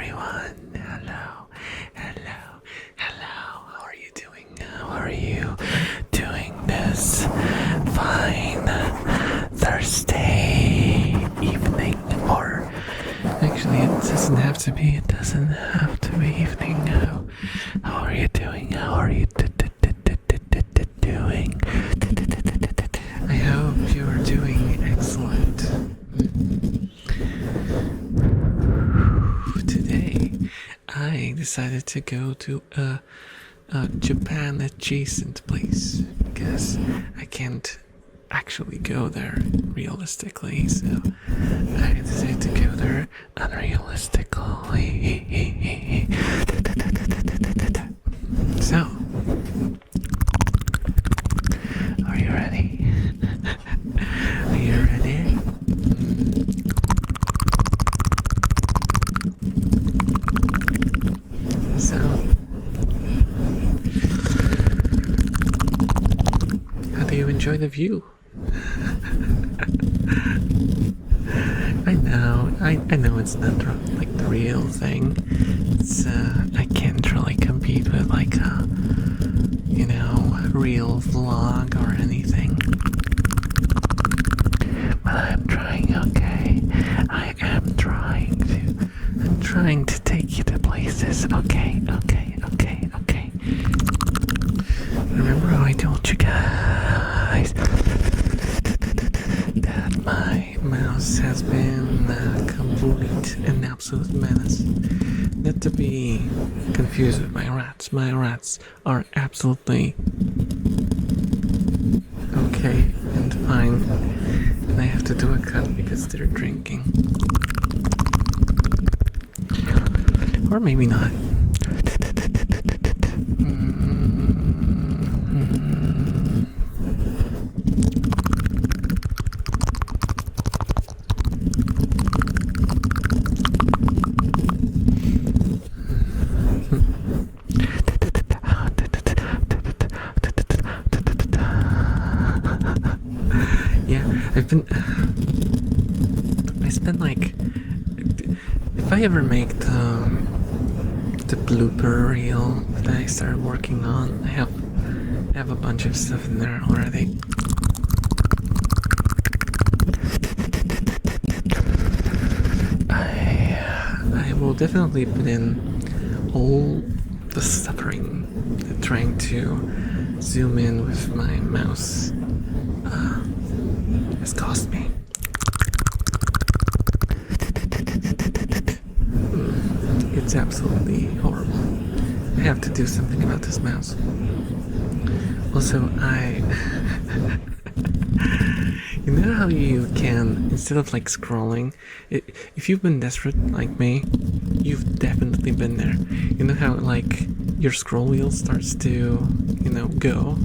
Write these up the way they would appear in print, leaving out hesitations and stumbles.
everyone. Hello, hello, hello. How are you doing? How are you doing this fine Thursday evening? Or actually, it doesn't have to be. It doesn't have to be evening. How are you doing? How are you doing? I hope you are doing excellent. Today, I decided to go to a Japan adjacent place because I can't actually go there realistically, so I decided to go there unrealistically. So, are you ready? Are you ready? So, how do you enjoy the view? I know it's not like the real thing. It's I can't really compete with like a real vlog or anything. But I'm trying, okay? I'm trying to take you to places, okay? Remember how I told you guys that my mouse has been complete and absolute menace? Not to be confused with my rats. My rats are absolutely okay and fine. And I have to do a cut because they're drinking. Or maybe not. I spent like, if I ever make the blooper reel that I started working on, I have a bunch of stuff in there already. I will definitely put in all the suffering that trying to zoom in with my mouse has cost me. It's absolutely horrible. I have to do something about this mouse. Also, you know how you can, instead of like scrolling, if you've been desperate like me, you've definitely been there. You know how like your scroll wheel starts to, go?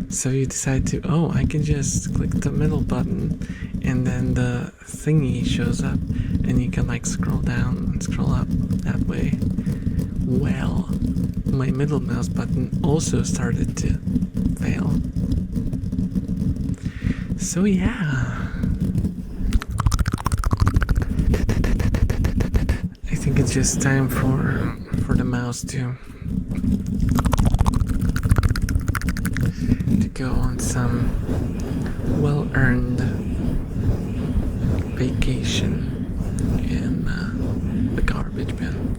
So you decide to, I can just click the middle button and then the thingy shows up and you can like scroll down and scroll up that way. Well, my middle mouse button also started to fail. So yeah, I think it's just time for the mouse to go on some well-earned vacation in the garbage bin.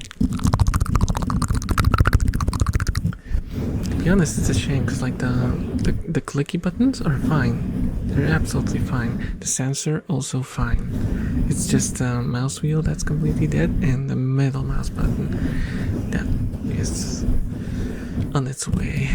To be honest, it's a shame because like the clicky buttons are fine. They're absolutely fine. The sensor also fine. It's just the mouse wheel that's completely dead and the middle mouse button that is on its way.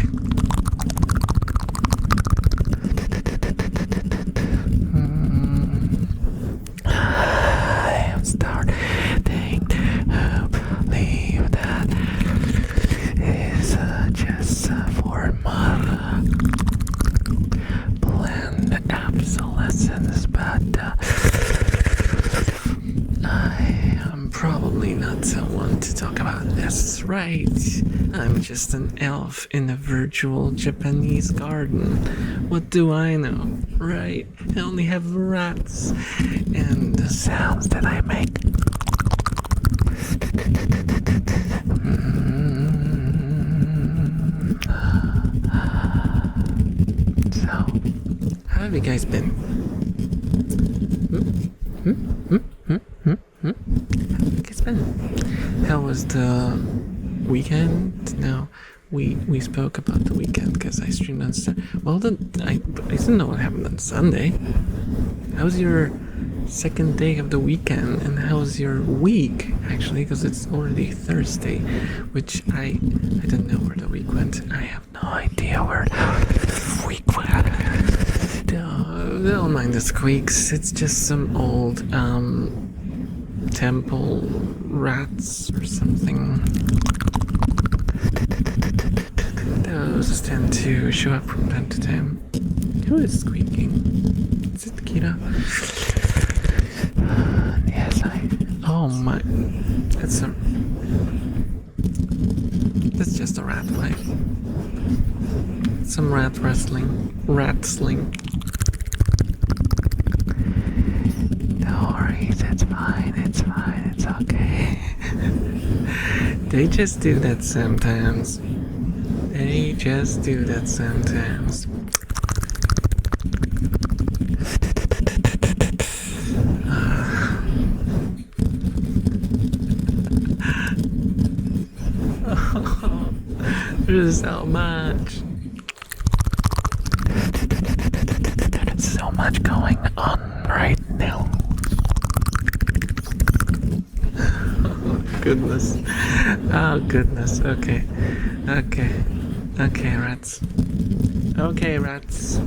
Right, I'm just an elf in a virtual Japanese garden. What do I know? Right, I only have rats and the sounds that I make. have you guys been? How have you guys been? How was the weekend? No, we spoke about the weekend because I streamed on Sunday. Well, I didn't know what happened on Sunday. How was your second day of the weekend, and how was your week? Actually, because it's already Thursday, which I don't know where the week went. I have no idea where the week went. Don't mind the squeaks. It's just some old temple rats or something. Those tend to show up from time to time. Who is squeaking? Is it Kira? Yes, oh my. That's just a rat fight. Some rat wrestling. Ratsling. Don't worry, it's fine, it's okay. They just do that sometimes. They just do that sometimes. There's so much. There's so much going on right now. Oh, goodness. Oh, goodness. Okay. Okay, rats. Okay, rats.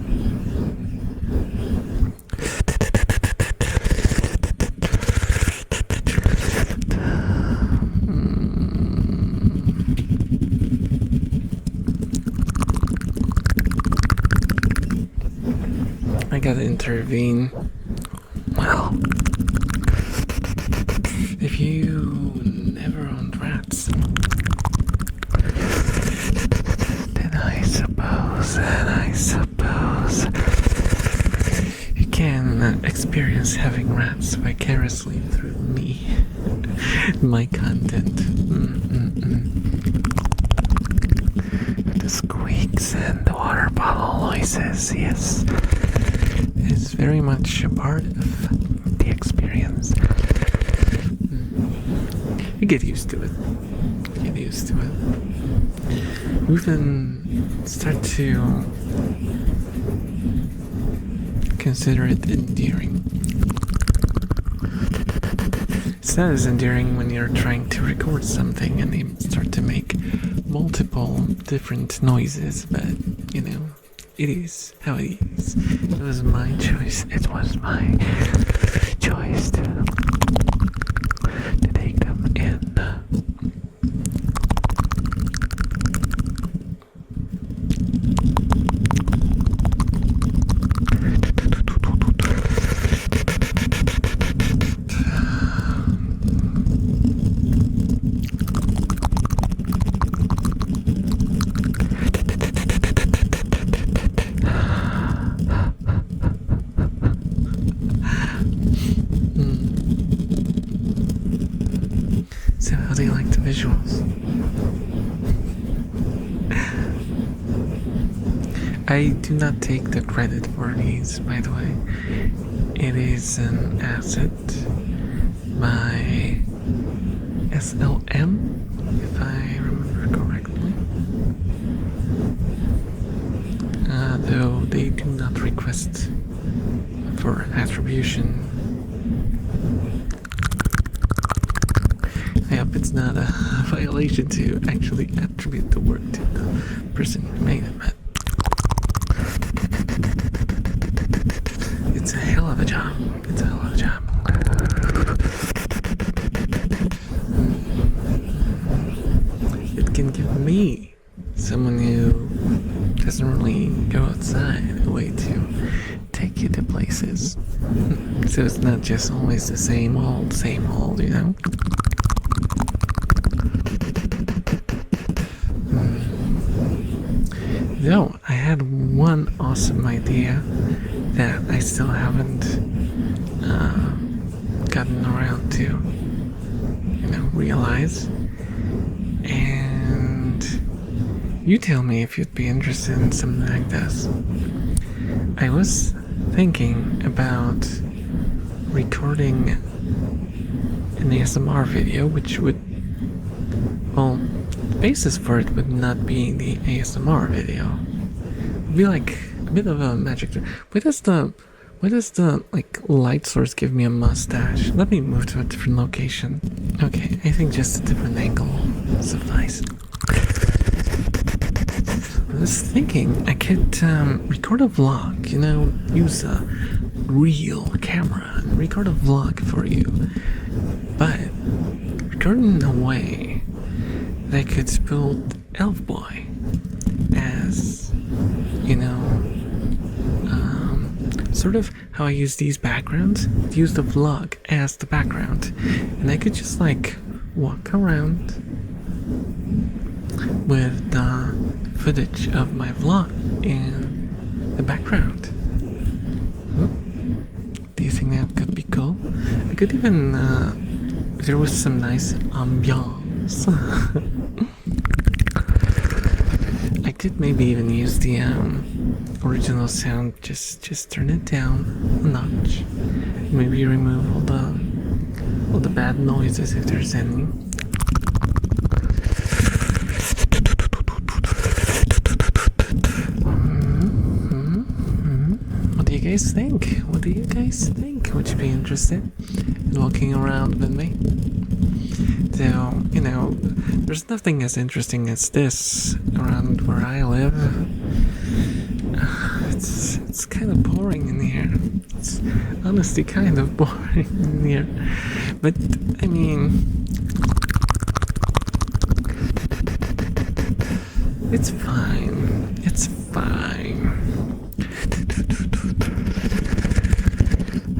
I gotta intervene. Well, if you never owned rats, then I suppose you can experience having rats vicariously through me, my content. The squeaks and the water bottle noises, yes. Is very much a part of the experience. You get used to it. We can start to consider it endearing. It's not as endearing when you're trying to record something and they start to make multiple different noises, but you know, it is how it is. It was my choice. It was my choice to take them in. So how do you like the visuals? I do not take the credit for these, by the way. It is an asset by SLM, if I remember correctly. Though they do not request for attribution. I hope it's not a violation to actually attribute the work to the person who made it, but it's a hell of a job. It's a hell of a job. It can give me, someone who doesn't really go outside, a way to take you to places. So it's not just always the same old, you know? Though I had one awesome idea that I still haven't gotten around to, you know, realize. And you tell me if you'd be interested in something like this. I was thinking about recording an ASMR video, which would, well, the basis for it would not be the ASMR video. It would be like a bit of a magic trick. Why does the like light source give me a mustache? Let me move to a different location. Okay, I think just a different angle will suffice. I was thinking I could record a vlog, use a real camera and record a vlog for you, but record in a way that could spool Elf Boy as, sort of how I use these backgrounds, use the vlog as the background, and I could just like walk around with the footage of my vlog in the background. Do you think that could be cool? I could even, if there was some nice ambiance, I could maybe even use the original sound, just turn it down a notch. Maybe remove all the bad noises if there's any. What do you guys think? Would you be interested in walking around with me? So, there's nothing as interesting as this around where I live. It's kind of boring in here. It's honestly kind of boring in here. But, I mean, it's fine. It's fine.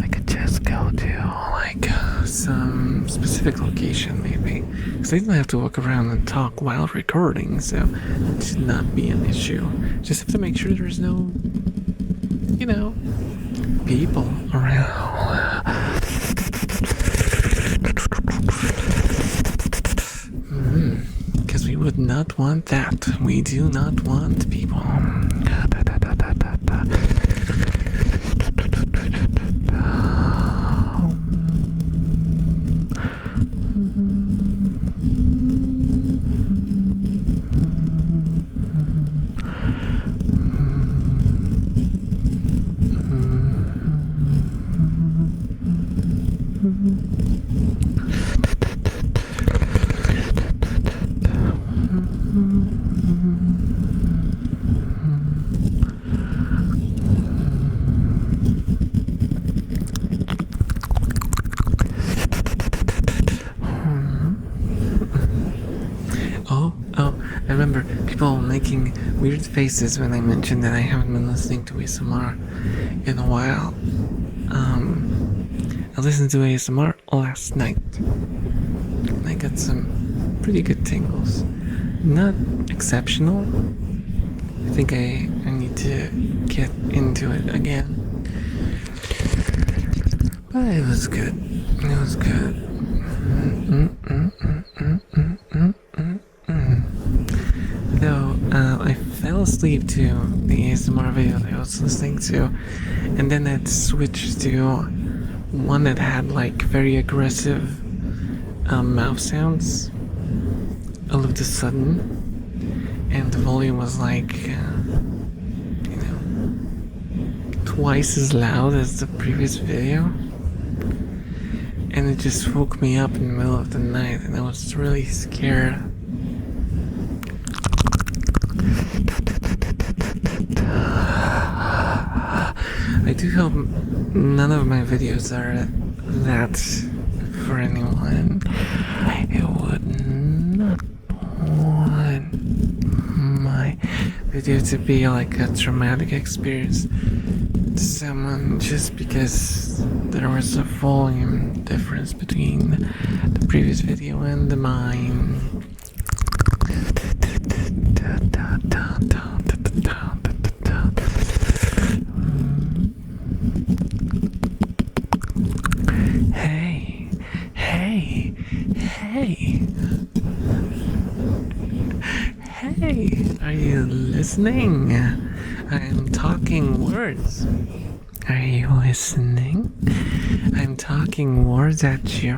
I could just go to, like, some specific location, maybe. Because I don't have to walk around and talk while recording, so it should not be an issue. Just have to make sure there's no, people around. Because we would not want that. We do not want people. I remember people making weird faces when I mentioned that I haven't been listening to ASMR in a while. I listened to ASMR last night, and I got some pretty good tingles. Not exceptional. I think I need to get into it again. But it was good. It was good. Though I fell asleep to the ASMR video that I was listening to, and then it switched to one that had like very aggressive mouth sounds all of a sudden, and the volume was like twice as loud as the previous video, and it just woke me up in the middle of the night, and I was really scared. I do hope none of my videos are that for anyone. I would not want my video to be like a traumatic experience to someone just because there was a volume difference between the previous video and mine. Hey, are you listening? I'm talking words. Are you listening? I'm talking words at you.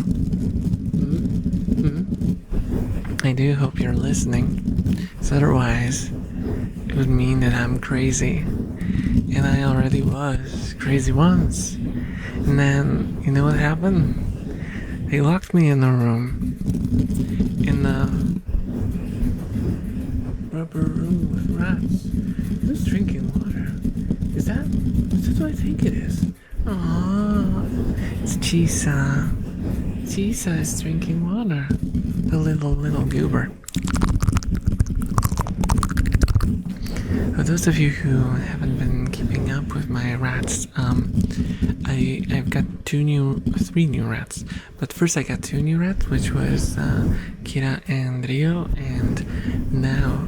I do hope you're listening. So otherwise, it would mean that I'm crazy. And I already was crazy once. And then, you know what happened? They locked me in a room. In a rubber room with rats. Who's drinking water? Is that what I think it is? Aww, it's Chisa. Chisa is drinking water. The little goober. For those of you who haven't been keeping up with my rats, I've got three new rats. But first I got two new rats, which was Kira and Rio, and now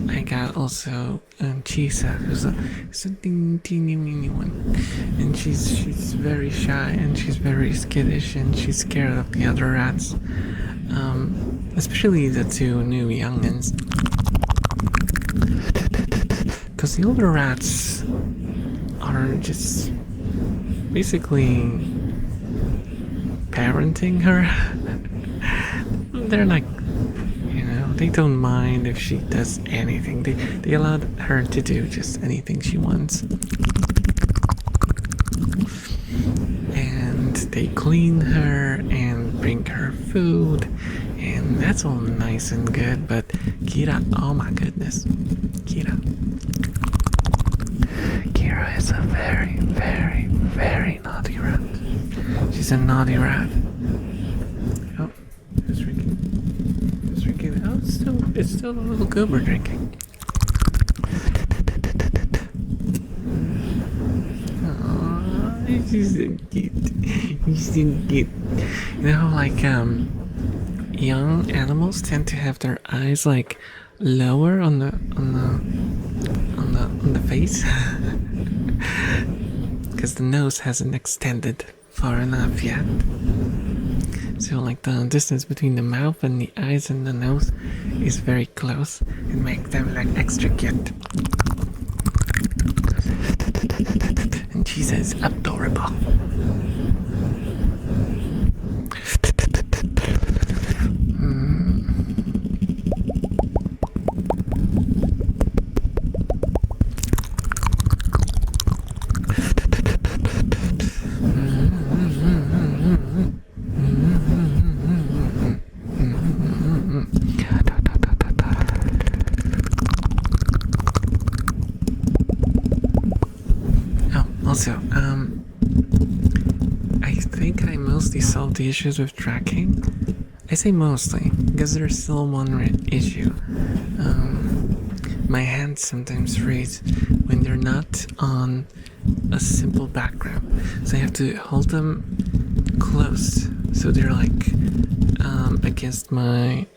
I got also Chisa, who's a teeny weeny one, and she's very shy and she's very skittish and she's scared of the other rats, especially the two new youngins. Because the older rats are just basically parenting her. They're like, they don't mind if she does anything. They allow her to do just anything she wants. And they clean her and bring her food. And that's all nice and good. But Kira, oh my goodness. Kira is a very, very, very naughty rat. She's a naughty rat. Oh, who's drinking? Oh, it's still a little goober drinking. Aww, she's so cute. She's so cute. You know how young animals tend to have their eyes like lower on the face, because the nose hasn't extended far enough yet. So like the distance between the mouth and the eyes and the nose is very close. It makes them like extra cute. And she says adorable. Also, I think I mostly solved the issues with tracking. I say mostly, because there's still one issue. My hands sometimes freeze when they're not on a simple background. So I have to hold them close, so they're like against my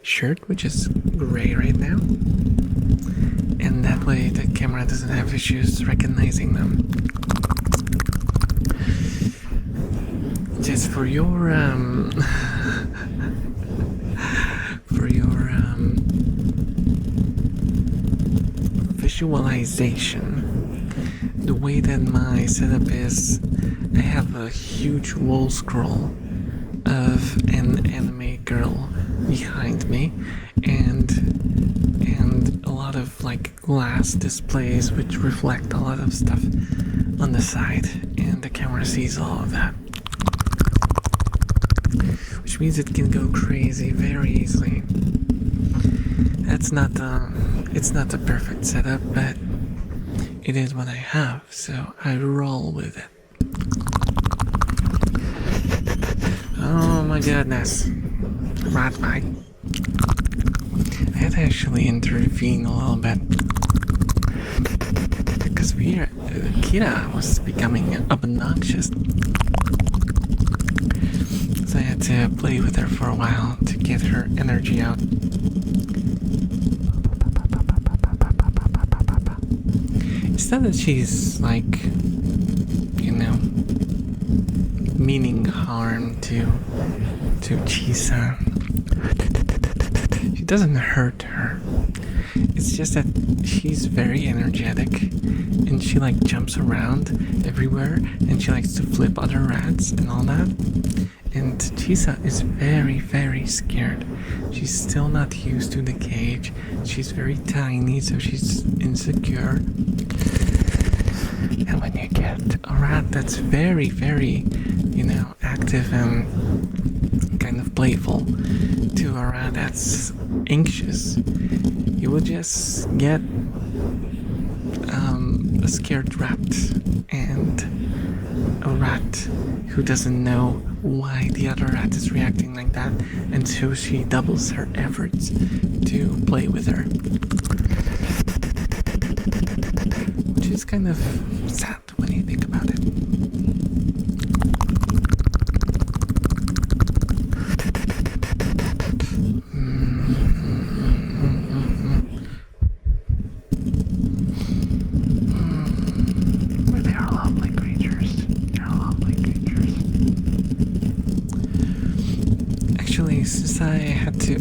shirt, which is gray right now. And that way the camera doesn't have issues recognizing them. Just for your visualization, the way that my setup is, I have a huge wall scroll of an anime girl behind me, and a lot of like glass displays which reflect a lot of stuff on the side, and the camera sees all of that, which means it can go crazy very easily. It's not the perfect setup, but it is what I have, so I roll with it. Oh my goodness, rat bite. I had to actually intervene a little bit, because Kira was becoming obnoxious. So I had to play with her for a while to get her energy out. It's not that she's like, meaning harm to Chisa. She doesn't hurt her. It's just that she's very energetic and she like jumps around everywhere and she likes to flip other rats and all that. And Chisa is very, very scared. She's still not used to the cage. She's very tiny, so she's insecure. And when you get a rat that's very, very, active and kind of playful to a rat that's anxious, you will just get a scared rat and a rat who doesn't know why the other rat is reacting like that, and so she doubles her efforts to play with her, which is kind of sad when you think about it. Since I had to,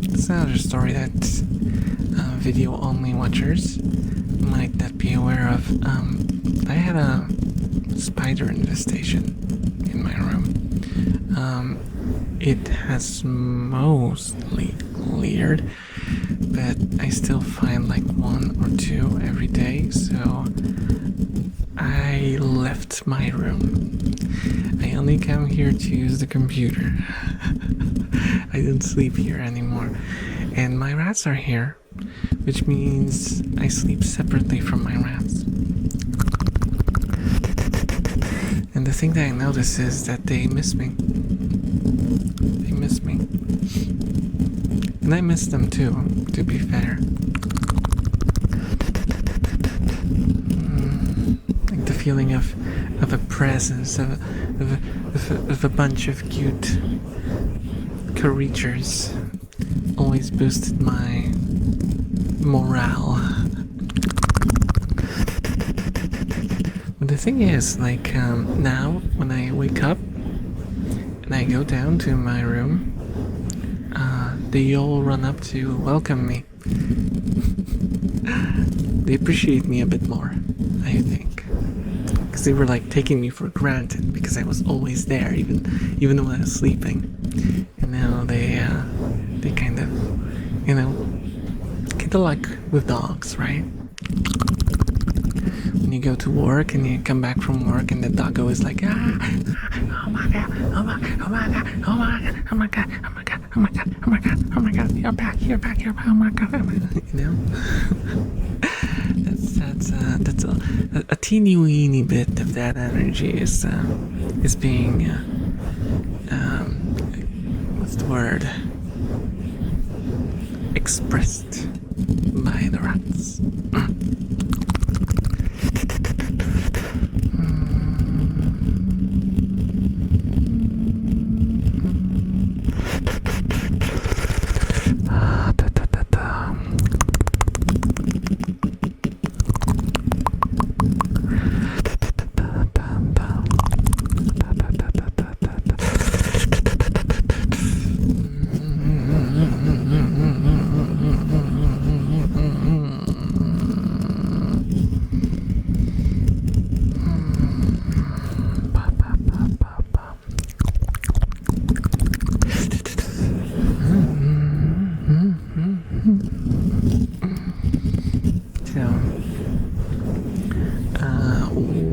it's another story that video-only watchers might not be aware of. I had a spider infestation in my room. It has mostly cleared, but I still find like one or two every day, so I left my room. I only come here to use the computer. I don't sleep here anymore. And my rats are here, which means I sleep separately from my rats. And the thing that I notice is that they miss me. They miss me. And I miss them too, to be fair. Like the feeling of a presence, of a bunch of cute creatures always boosted my morale. But the thing is, like, now when I wake up and I go down to my room, they all run up to welcome me. They appreciate me a bit more, I think, because they were like taking me for granted because I was always there, even when I was sleeping. And now they kind of, kind of like with dogs, right? When you go to work and you come back from work and the doggo is like, oh my god, oh my god, oh my god, oh my god, oh my god, oh my god, oh my god, oh my god, oh my god, you're back, oh my god, that's a teeny weeny bit of that energy is being what's the word, expressed by the rats.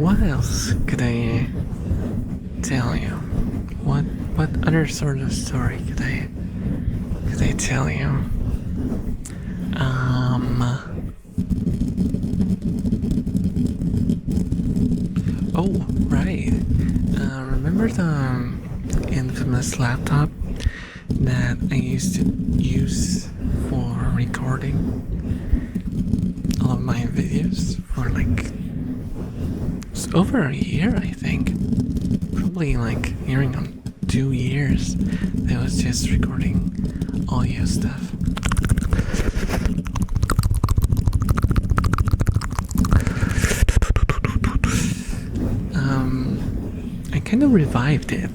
What else could I tell you? What other sort of story could I tell you? Oh, right. Remember the infamous laptop that I used to use for recording all of my videos for like over a year, I think. Probably like nearing on 2 years. That was just recording audio stuff. I kind of revived it.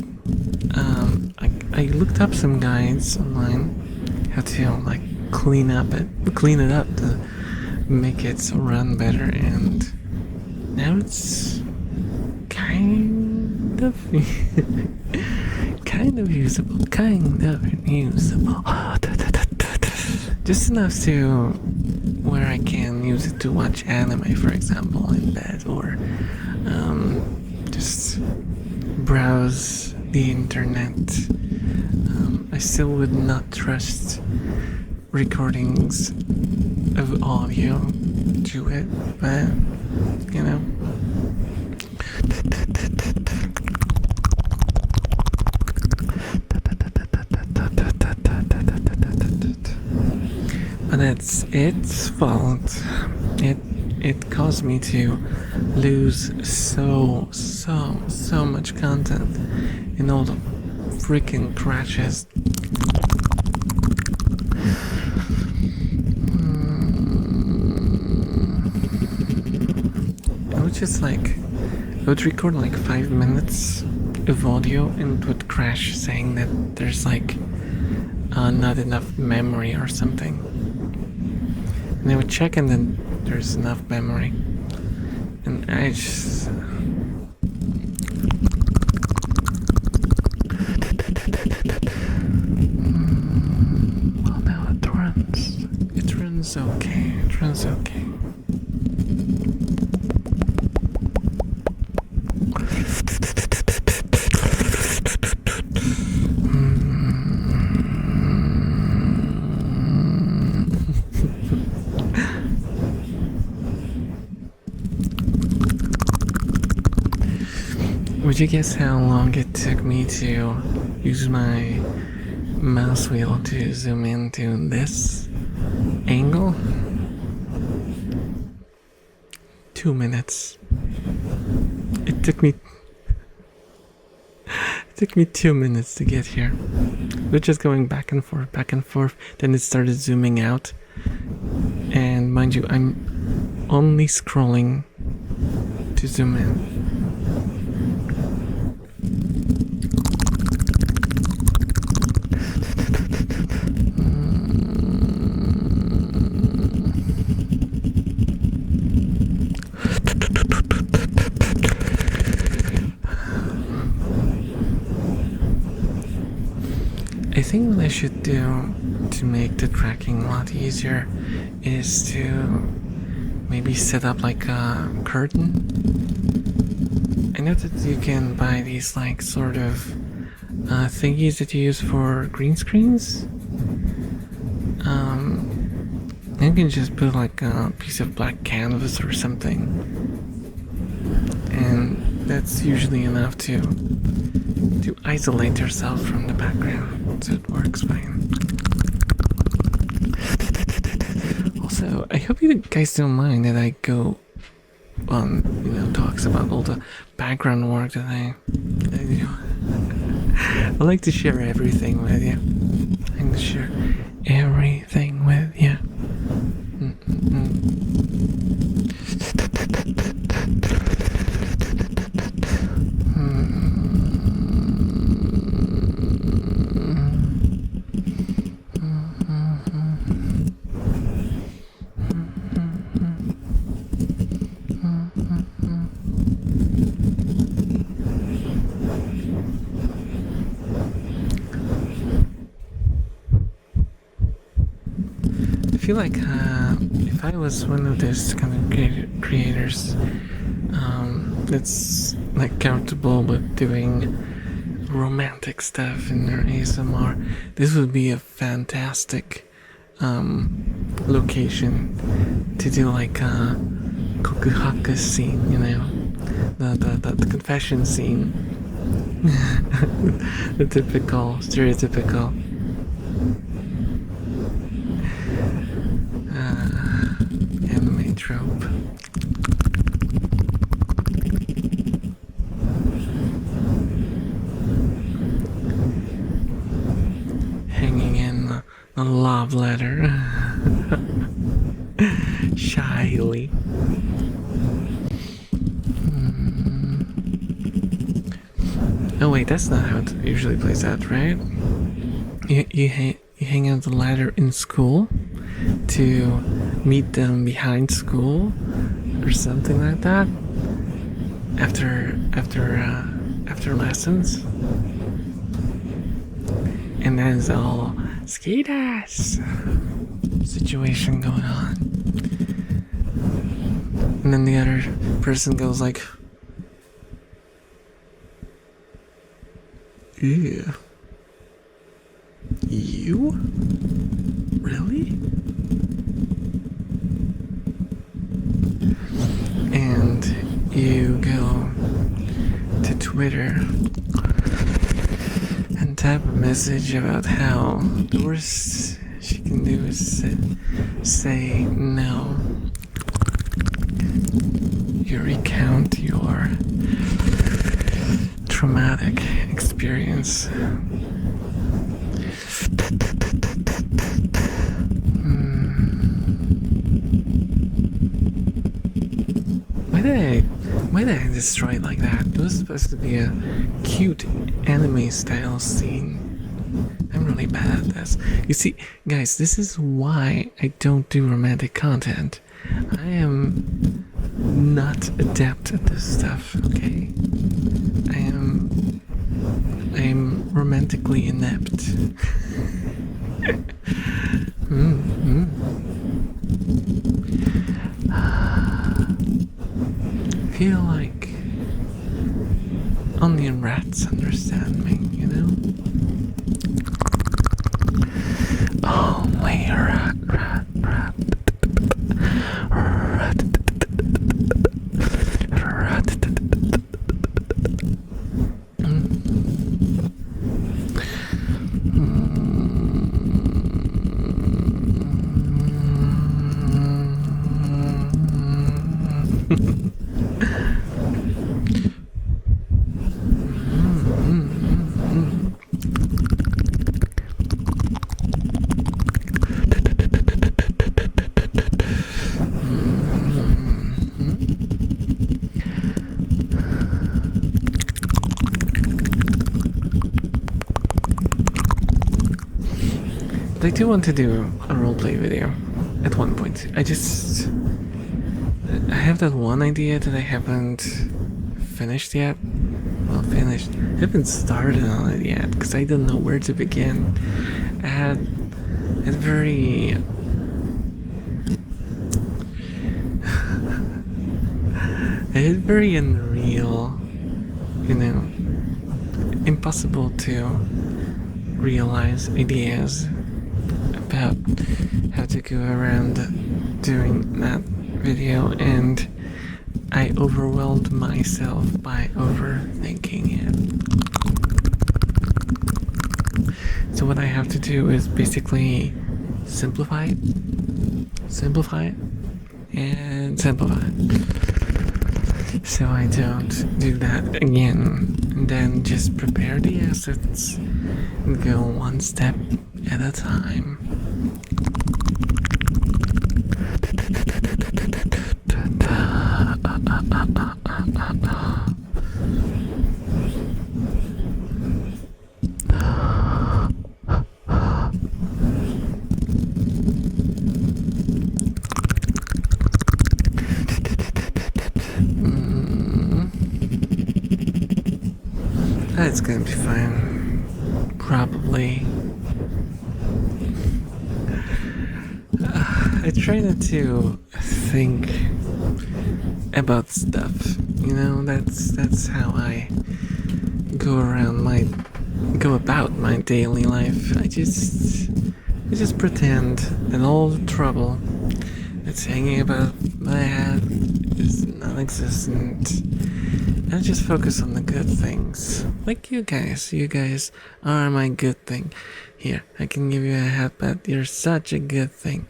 I looked up some guides online how to like clean it up to make it run better, and now it's kind of kind of usable, just enough to where I can use it to watch anime, for example, in bed, or just browse the internet. I still would not trust recordings of audio to it, but you know. But it's its fault. It caused me to lose so much content in all the freaking crashes. I would just I would record like 5 minutes of audio and it would crash, saying that there's not enough memory or something. And I would check, and then there's enough memory. And I just... well, now it runs. It runs okay. It runs okay. Would you guess how long it took me to use my mouse wheel to zoom into this angle? 2 minutes. It took me 2 minutes to get here. We're just going back and forth. Then it started zooming out. And mind you, I'm only scrolling to zoom in. I think what I should do to make the tracking a lot easier is to maybe set up like a curtain. I know that you can buy these sort of thingies that you use for green screens. You can just put like a piece of black canvas or something, and that's usually enough to isolate yourself from the background, so it works fine. Also, I hope you guys don't mind that I go on, talks about all the background work that I do. I like to share everything with you. I like to share everything with you. I feel like if I was one of those kind of creators that's comfortable with doing romantic stuff in their ASMR, this would be a fantastic location to do a kokuhaku scene, the confession scene. The stereotypical anime trope. Hanging in the love letter. Shyly. Oh wait, that's not how it usually plays out, right? You hang hang out the ladder in school, to meet them behind school, or something like that. After lessons, and then it's all skaters situation going on, and then the other person goes like, "Ew, you? Really?" And you go to Twitter and type a message about how the worst she can do is say no. You recount your traumatic experience. Why did I destroy it like that? It was supposed to be a cute anime style scene. I'm really bad at this. You see, guys, this is why I don't do romantic content. I am not adept at this stuff, okay? I am romantically inept. I feel like only rats understand me, you know? Only rat. I do want to do a roleplay video at one point. I have that one idea that I haven't finished yet. Well, finished. I haven't started on it yet because I don't know where to begin. I had very very unreal, you know, impossible to realize ideas about how to go around doing that video, and I overwhelmed myself by overthinking it. So what I have to do is basically simplify it, and simplify it. So I don't do that again, and then just prepare the assets and go one step at a time. That's gonna be fine. Probably. I try not to think about stuff, you know. That's how I go about my daily life. I just pretend that all the trouble that's hanging above my head is non-existent. I just focus on the good things. Like you guys. You guys are my good thing. Here, I can give you a headbutt. You're such a good thing.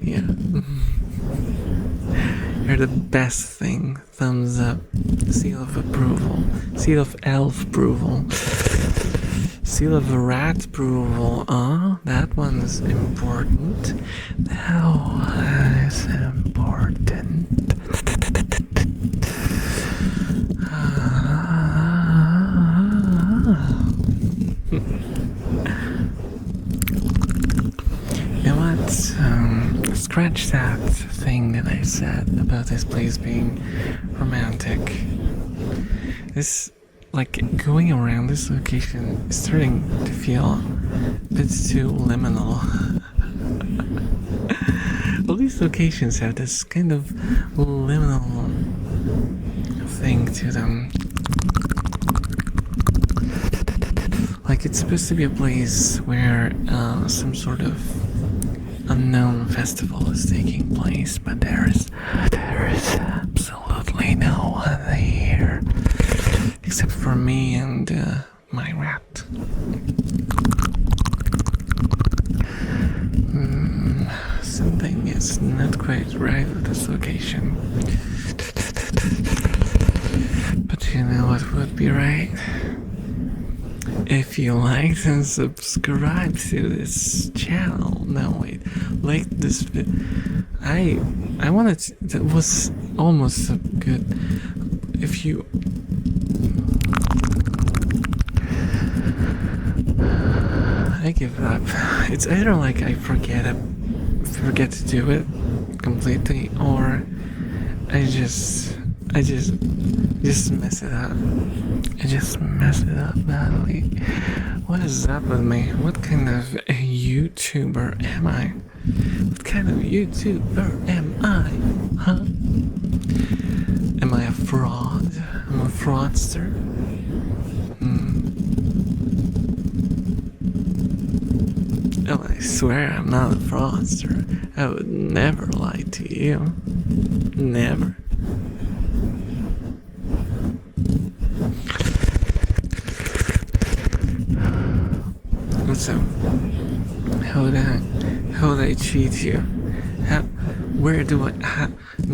Yeah. You're the best thing. Thumbs up. Seal of approval. Seal of elf approval. Seal of rat approval. That one's important. That one's important. what? Scratch that thing that I said about this place being romantic. This, like, going around this location is starting to feel a bit too liminal. All these locations have this kind of liminal thing to them. Like, it's supposed to be a place where some sort of unknown festival is taking place, but there is absolutely no one here except for me and my rat. Something is not quite right with this location. But you know what would be right? If you liked and subscribed to this channel. No, wait. Like this I wanted to, that was almost so good. If you I give up. It's either like I forget to do it completely, or I just mess it up. I just mess it up badly. What is up with me? What kind of a YouTuber am I? What kind of YouTuber am I? Huh? Am I a fraud? I'm a fraudster? Oh, I swear I'm not a fraudster. I would never lie to you. Never. So, how would I cheat you? I'm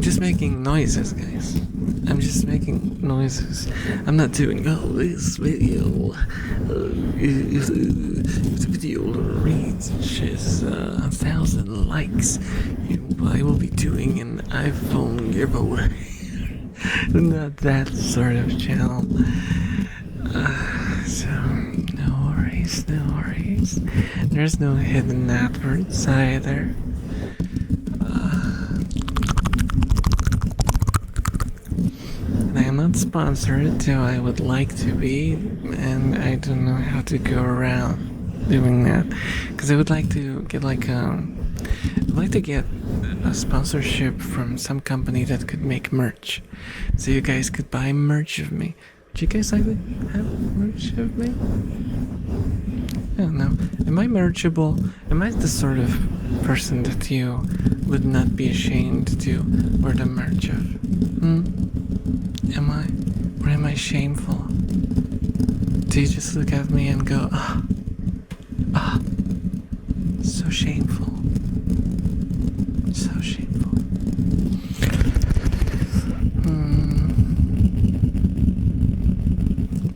just making noises, guys. I'm just making noises. I'm not doing, this video, if the video reaches 1,000 likes, I will be doing an iPhone giveaway. Not that sort of channel. So, no worries. There's no hidden adverts either. And I am not sponsored, though I would like to be, and I don't know how to go around doing that. Because I would like to get a sponsorship from some company that could make merch. So you guys could buy merch of me. Would you guys like to have merch of me? I don't know. Am I merchable? Am I the sort of person that you would not be ashamed to wear the merch of? Am I? Or am I shameful? Do you just look at me and go, so shameful. So shameful.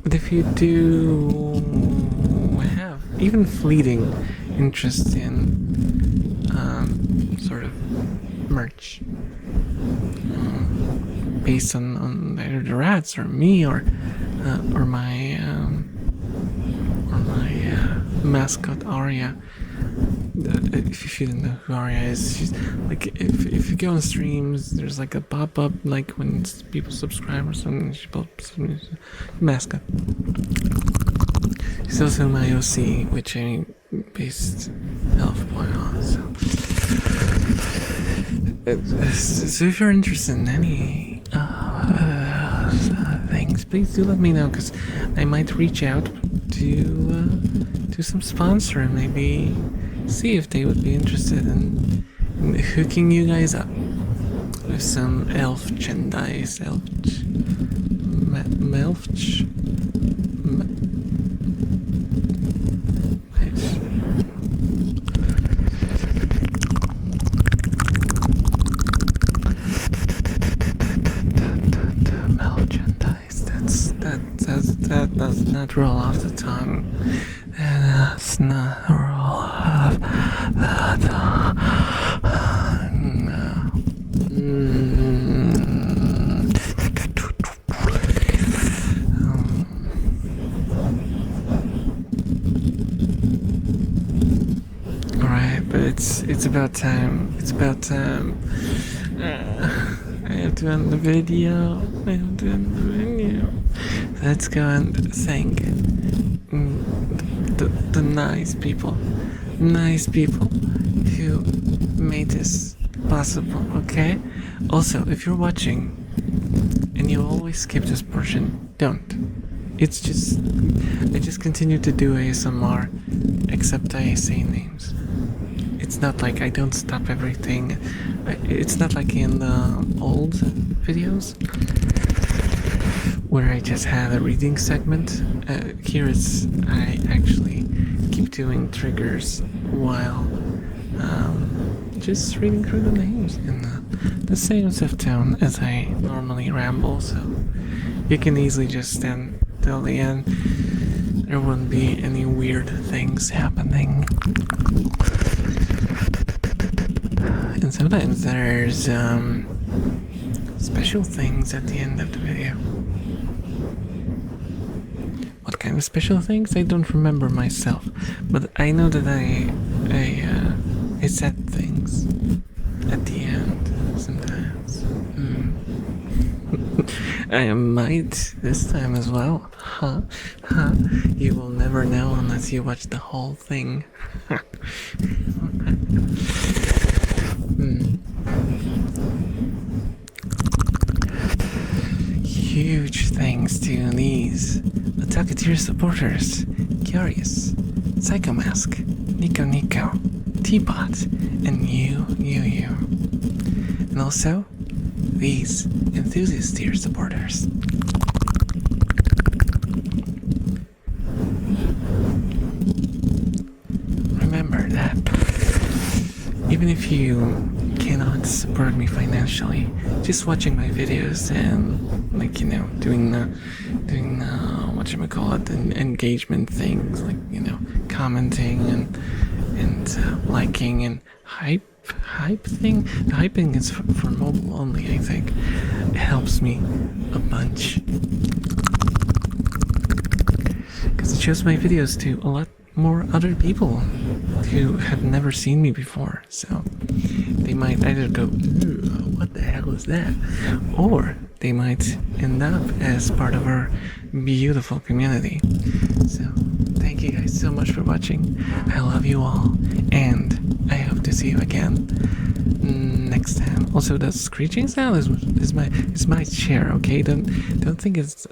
But if you do have even fleeting interest in sort of merch based on either the rats or me or my mascot Aria. If you don't know who Aria is, she's like, if you go on streams, there's like a pop-up like when people subscribe or something, she pops up mascot. She's also my OC, which I based Elf Boy on. So if you're interested in any things, please do let me know, because I might reach out to some sponsor and maybe see if they would be interested in hooking you guys up with some elf-chandise, that does not roll off the tongue. That does not roll off the tongue. Alright. but it's about time. It's about time. I have to end the video. I have to end the video. Let's go and thank the nice people who made this possible. Okay. Also, if you're watching and you always skip this portion, don't. It's just I just continue to do ASMR, except I say names. It's not like I don't stop everything. It's not like in the old videos where I just had a reading segment. Here I actually keep doing triggers while just reading through the names in the same soft tone as I normally ramble, so you can easily just stand till the end. There wouldn't be any weird things happening. And sometimes there's special things at the end of the video. What kind of special things? I don't remember myself, but I know that I said things at the end sometimes. I might this time as well. Huh? You will never know unless you watch the whole thing. Huge thanks to these the Talkateer supporters: Curious, Psychomask, Nico, Teapot, and you. And also these Enthusiast tier supporters. Remember that even if you cannot support me financially, just watching my videos and doing whatchamacallit, engagement things, commenting and liking and hype thing. The hyping is for mobile only, I think. It helps me a bunch because it shows my videos to a lot more other people who have never seen me before, so they might either go, what the hell is that, or they might end up as part of our beautiful community. So thank you guys so much for watching. I love you all, and I hope to see you again next time. Also, the screeching sound is my chair. Okay, don't think it's